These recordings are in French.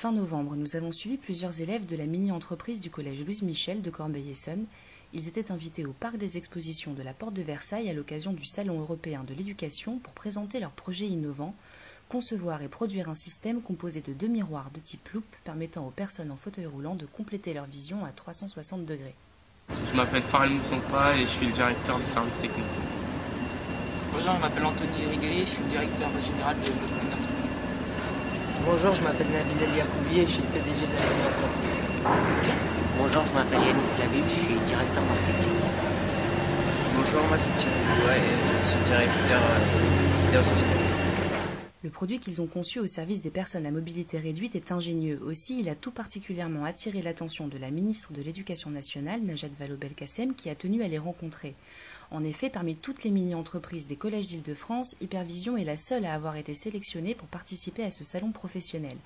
Fin novembre, nous avons suivi plusieurs élèves de la mini-entreprise du collège Louise Michel de Corbeil-Essonnes. Ils étaient invités au parc des expositions de la Porte de Versailles à l'occasion du Salon européen de l'éducation pour présenter leur projet innovant, concevoir et produire un système composé de 2 miroirs de type loupe permettant aux personnes en fauteuil roulant de compléter leur vision à 360 degrés. Je m'appelle Farel Moussampa et je suis le directeur du service technique. Bonjour, je m'appelle Anthony Rigali, je suis le directeur général de notre entreprise. Bonjour, je m'appelle Nabil El Yacoubi et je suis le PDG de la mini-entreprise. Bonjour, je m'appelle Yanis Labib, je suis directeur marketing. Bonjour, moi c'est Thierry Bois et je suis directeur des ressources humaines. Le produit qu'ils ont conçu au service des personnes à mobilité réduite est ingénieux. Aussi, il a tout particulièrement attiré l'attention de la ministre de l'Éducation nationale, Najat Vallaud-Belkacem, qui a tenu à les rencontrer. En effet, parmi toutes les mini-entreprises des collèges d'Île-de-France, Hypervision est la seule à avoir été sélectionnée pour participer à ce salon professionnel.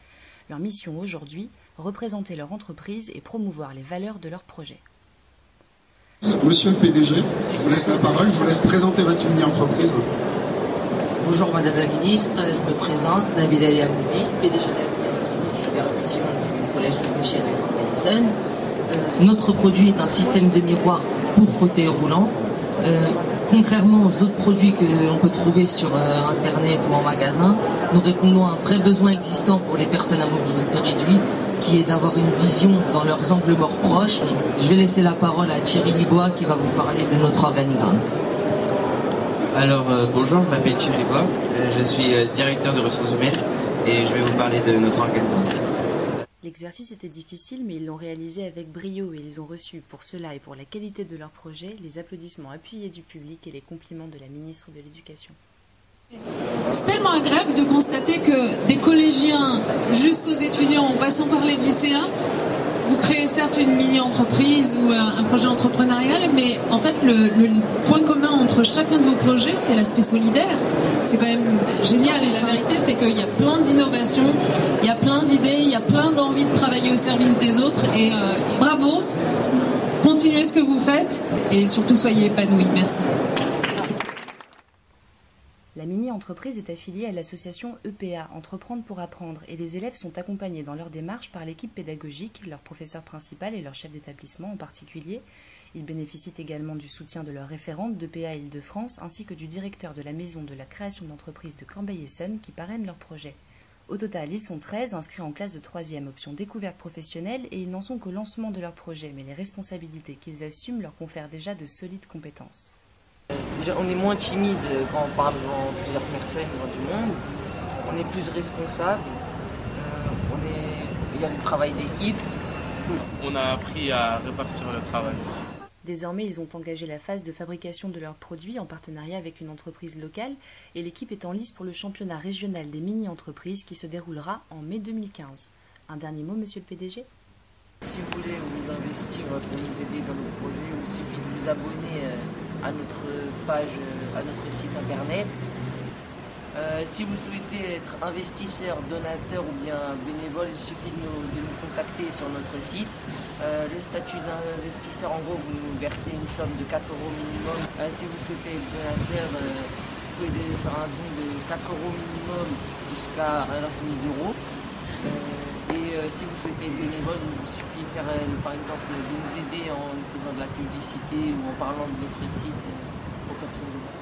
Leur mission aujourd'hui, représenter leur entreprise et promouvoir les valeurs de leur projet. Monsieur le PDG, je vous laisse la parole, je vous laisse présenter votre mini-entreprise. Bonjour Madame la Ministre, je me présente, Nabil El Yacoubi, PDG de la mini-entreprise Hypervision du collège Louise Michel de Corbeil-Essonnes. Notre produit est un système de miroir pour fauteuil roulant. Contrairement aux autres produits que l'on peut trouver sur Internet ou en magasin, nous répondons à un vrai besoin existant pour les personnes à mobilité réduite, qui est d'avoir une vision dans leurs angles morts proches. Je vais laisser la parole à Thierry Libois qui va vous parler de notre organigramme. Alors bonjour, je m'appelle Thierry Bois, je suis directeur de ressources humaines et je vais vous parler de notre organigramme. L'exercice était difficile, mais ils l'ont réalisé avec brio et ils ont reçu pour cela et pour la qualité de leur projet les applaudissements appuyés du public et les compliments de la ministre de l'Éducation. C'est tellement agréable de constater que des collégiens jusqu'aux étudiants, en passant par les lycéens, vous créez certes une mini-entreprise ou un projet entrepreneurial, mais en fait le point commun entre chacun de vos projets, c'est l'aspect solidaire. C'est quand même génial et la vérité c'est qu'il y a plein d'innovations, il y a plein d'idées, il y a plein d'envie de travailler au service des autres et bravo, continuez ce que vous faites et surtout soyez épanouis. Merci. La mini-entreprise est affiliée à l'association EPA, Entreprendre pour apprendre, et les élèves sont accompagnés dans leur démarche par l'équipe pédagogique, leur professeur principal et leur chef d'établissement en particulier. Ils bénéficient également du soutien de leur référente d'EPA Île-de-France ainsi que du directeur de la maison de la création d'entreprises de Corbeil-Essonnes qui parrainent leur projet. Au total, ils sont 13 inscrits en classe de 3e option découverte professionnelle et ils n'en sont qu'au lancement de leur projet, mais les responsabilités qu'ils assument leur confèrent déjà de solides compétences. On est moins timide quand on parle devant plusieurs personnes, devant du monde. On est plus responsable. Il y a le travail d'équipe. On a appris à répartir le travail. Désormais, ils ont engagé la phase de fabrication de leurs produits en partenariat avec une entreprise locale et l'équipe est en lice pour le championnat régional des mini-entreprises qui se déroulera en mai 2015. Un dernier mot, monsieur le PDG ? Si vous voulez vous investir pour nous aider dans nos projets, il suffit de vous abonner à notre page, à notre site internet. Si vous souhaitez être investisseur, donateur ou bien bénévole, il suffit de nous contacter sur notre site. Le statut d'investisseur, en gros, vous nous versez une somme de 4 € minimum. Si vous souhaitez être donateur, vous pouvez faire un don de 4 € minimum jusqu'à 1 infini d'euros. Si vous souhaitez être bénévole, il vous suffit de faire, par exemple, de nous aider en faisant de la publicité ou en parlant de notre site aux personnes de votre